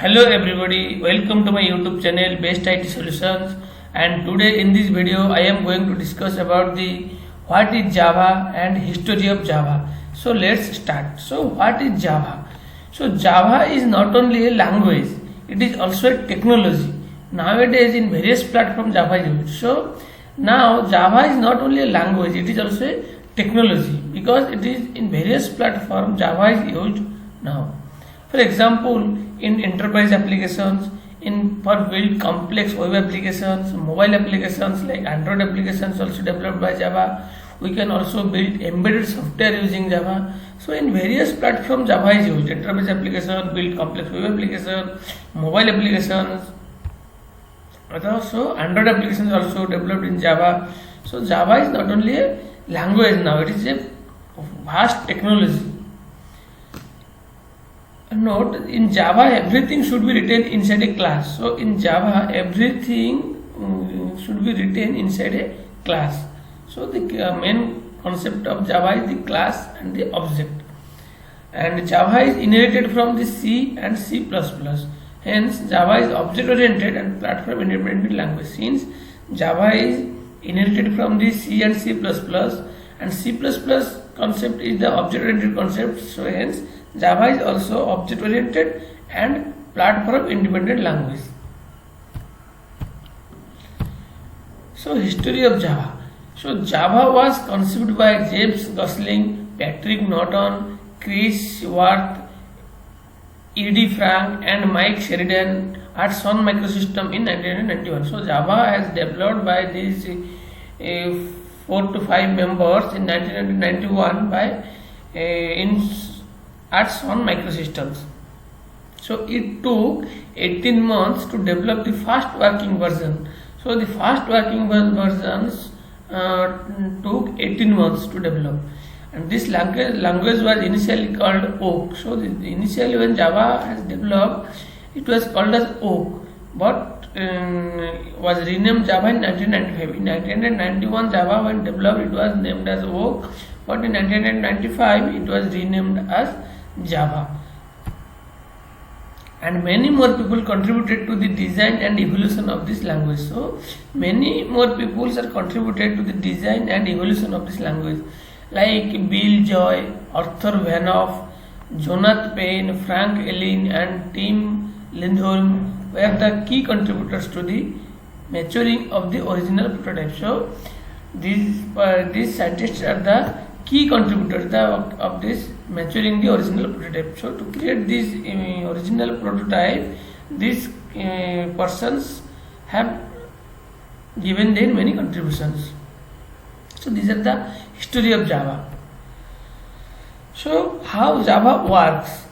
Hello everybody, welcome to my YouTube channel Best IT Solutions, and today in this video I am going to discuss about the what is Java and history of Java. So let's start. So what is Java? So Java is not only a language, it is also a technology. Nowadays in various platforms Java is used. So now Java is not only a language, it is also a technology because it is in various platforms Java is used now. For example, in enterprise applications, for build complex web applications, mobile applications like Android applications also developed by Java. We can also build embedded software using Java. So in various platforms Java is used. Enterprise application, build complex web application, mobile applications. Also Android applications also developed in Java. So Java is not only a language now, it is a vast technology. Note, in Java everything should be written inside a class. So in Java everything should be written inside a class. So the main concept of Java is the class and the object. And Java is inherited from the C and C++. Hence Java is object oriented and platform independent language. Since Java is inherited from the C and C++, and C++ concept is the object oriented concept, so hence Java is also object oriented and platform independent language. So history of Java. So Java was conceived by James Gosling, Patrick Norton, Chris Worth, E.D. Frank and Mike Sheridan at Sun Microsystem in 1991. So Java has developed by these 4 to 5 members in 1991 by at Sun Microsystems. So it took 18 months to develop the fast working version. So the fast working versions took 18 months to develop, and this language was initially called Oak. So initially when Java has developed, it was called as Oak, but was renamed Java in 1995. In 1991 Java when developed it was named as Oak, but in 1995 it was renamed as Java. And many more people contributed to the design and evolution of this language. So many more people are contributed to the design and evolution of this language, like Bill Joy, Arthur Vanoff, Jonathan Payne, Frank Elin and Tim Lindholm were the key contributors to the maturing of the original prototype. So these scientists are the key contributors of this maturing the original prototype. So to create this original prototype, these persons have given their many contributions. So these are the history of Java. So how Java works?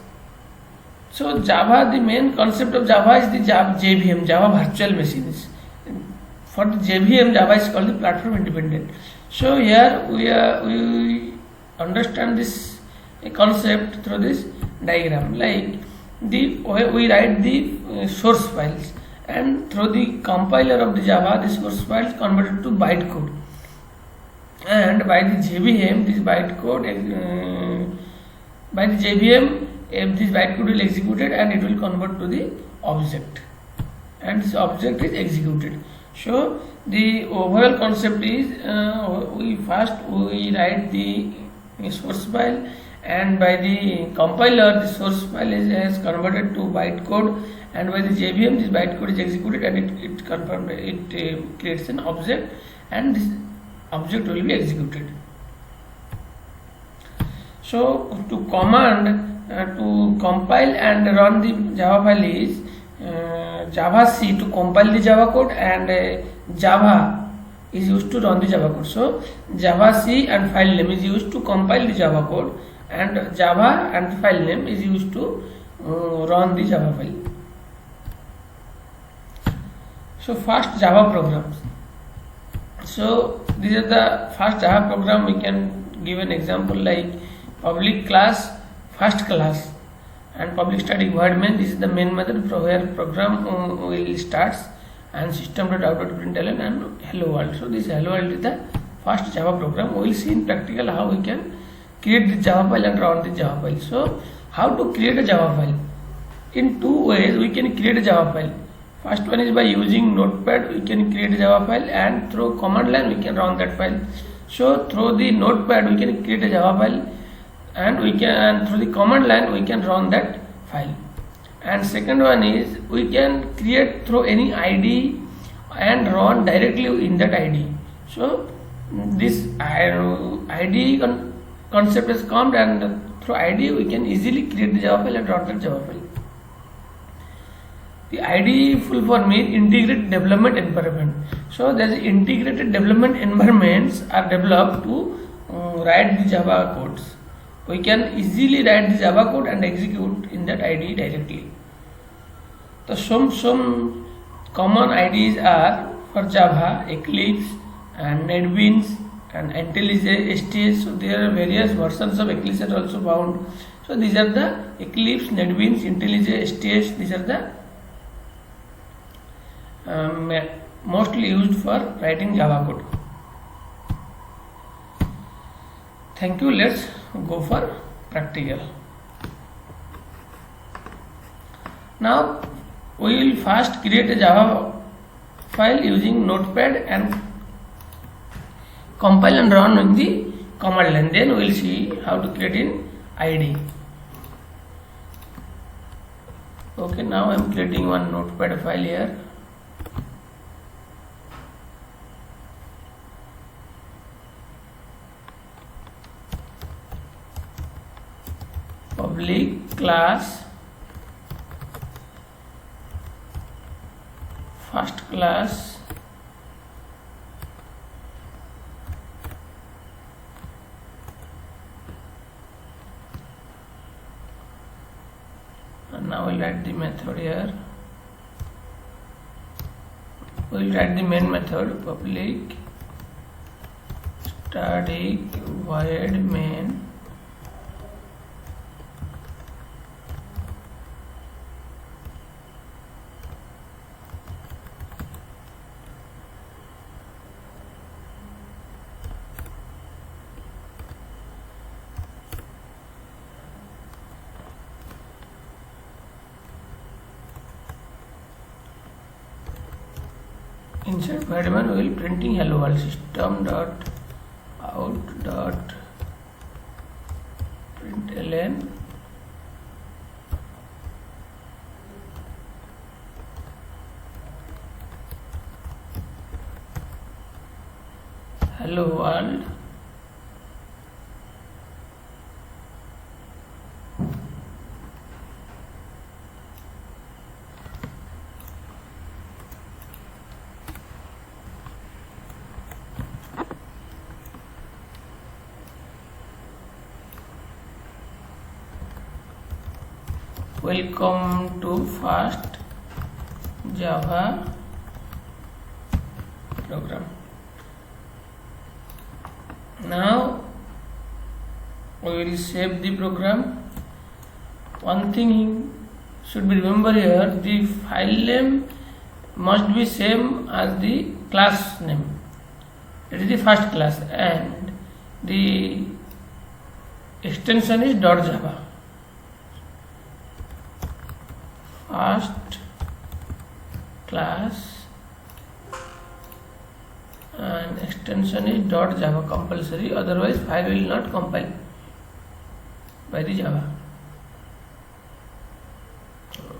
So Java, the main concept of Java is the JVM, Java Virtual Machines. For the JVM, Java is called the platform independent. So here we understand this concept through this diagram. Like we write the source files, and through the compiler of the Java, the source file is converted to bytecode, and by the JVM this bytecode this bytecode will executed and it will convert to the object, and this object is executed. So the overall concept is we write the source file, and by the compiler the source file is converted to bytecode, and by the JVM this bytecode is executed and it creates an object, and this object will be executed. So to to compile and run the Java file is Java C to compile the Java code, and Java is used to run the Java code. So Java C and file name is used to compile the Java code, and Java and file name is used to run the Java file. So first Java programs. So these are the first Java program. We can give an example like public class, first class, and public static void main. This is the main method where program will starts, and system.out.println and hello world. So this hello world is the first Java program. We will see in practical how we can create the Java file and run the Java file. So how to create a Java file? in two ways we can create a Java file. First one is by using Notepad we can create a Java file, and through command line we can run that file. So through the Notepad we can create a Java file, and through the command line we can run that file. And second one is we can create through any ID and run directly in that ID. So this ID concept has come, and through ID we can easily create the Java file and run that Java file. The ID full form is integrated development environment. So there is integrated development environments are developed to write the Java codes. We can easily write the Java code and execute in that ID directly. So some common IDs are for Java, Eclipse and NetBeans and IntelliJ, STS. So there are various versions of Eclipse are also found. So these are the Eclipse, NetBeans, IntelliJ, STS. These are the mostly used for writing Java code. Thank you. Let's go for practical. Now we will first create a Java file using Notepad and compile and run in the command line. Then we will see how to create in ID. Okay, now I am creating one Notepad file here. Public class first class and now we'll write the method here. We'll write the main method public static void main inside void main we will printing hello world system dot out dot println hello world welcome to fast Java program. Now we will save the program. One thing should be remember here, the file name must be same as the class name. It is the first class and the extension is .java. First class and extension is .java compulsory, otherwise file will not compile by the Java.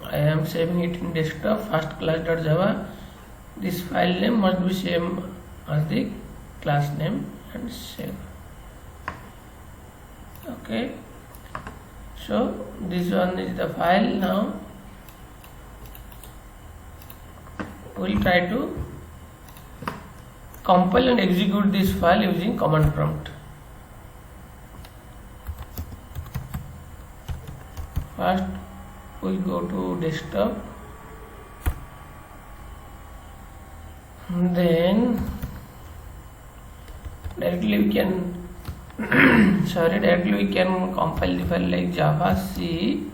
I am saving it in desktop first class.java. This file name must be same as the class name and save. Okay, so this one is the file. Now we will try to compile and execute this file using command prompt. First we go to desktop, then directly we can directly we can compile the file like java c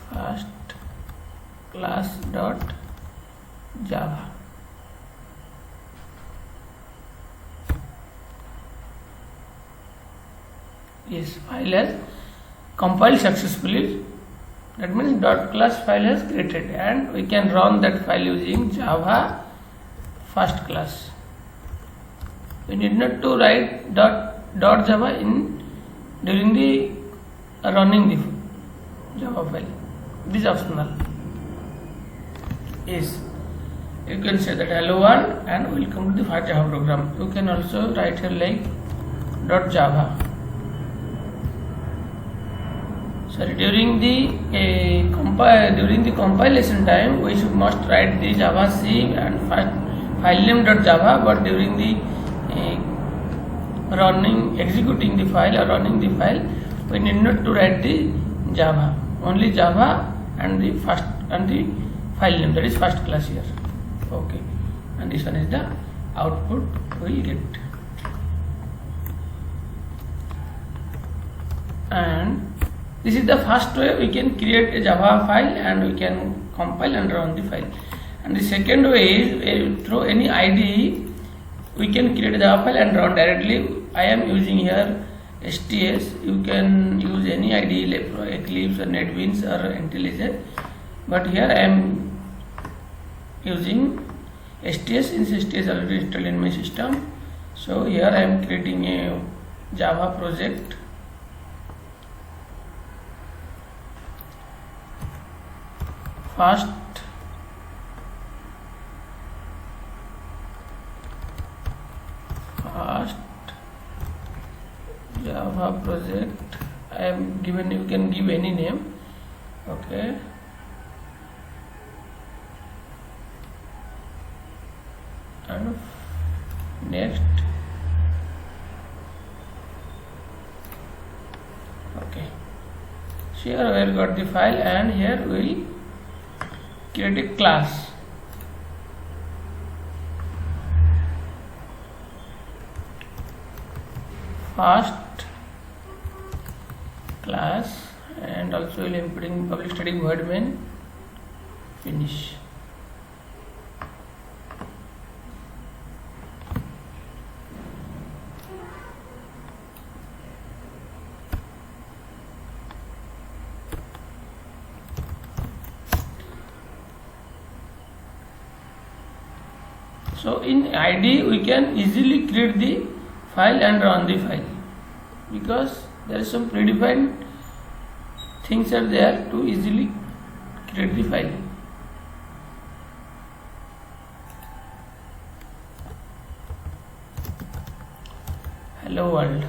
first class dot java. Yes, file has compiled successfully. That means dot class file has created, and we can run that file using Java first class. We need not to write dot Java in during the running the Java file. This is optional. Yes, you can say that hello world and welcome to the first Java program. You can also write here like dot Java. Sorry, during the compilation time, we must write the Java C and file name .java, but during the executing the file or running the file, we need not to write the Java, only Java and the file name, that is first class here. Okay, and this one is the output we will get. And this is the first way we can create a Java file and we can compile and run the file. And the second way is through any IDE we can create a Java file and run directly. I am using here STS. You can use any IDE like Eclipse or NetBeans or IntelliJ, but here I am using STS since STS already installed in my system. So here I am creating a Java project. First Java project. I am given, you can give any name. Okay, and next. Okay, so here we have got the file, and here we will create a class. First class, and also will including public static void main finish. So in IDE we can easily create the file and run the file, because there is some predefined things are there to easily create the file. Hello world.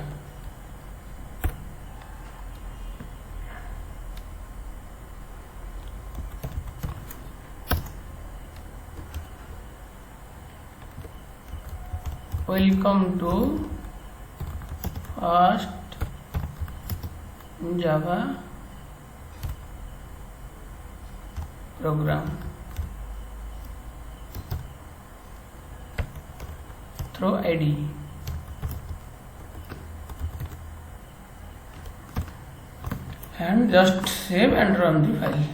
Welcome to first Java program through IDE. And just save and run the file.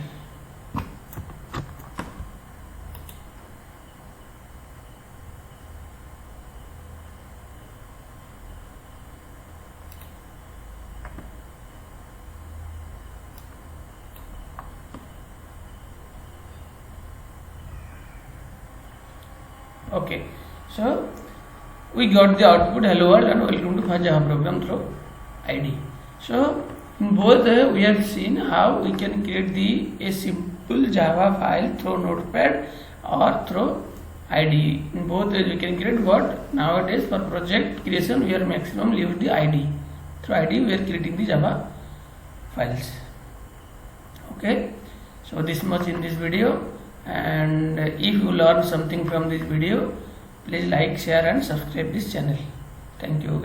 Okay, so we got the output hello world and welcome to first Java program through IDE. So in both we have seen how we can create a simple Java file through Notepad or through IDE. In both ways we can create, but nowadays for project creation we are maximum use the IDE. Through IDE we are creating the Java files. Okay, so this much in this video. And if you learn something from this video, please like, share and subscribe this channel. Thank you.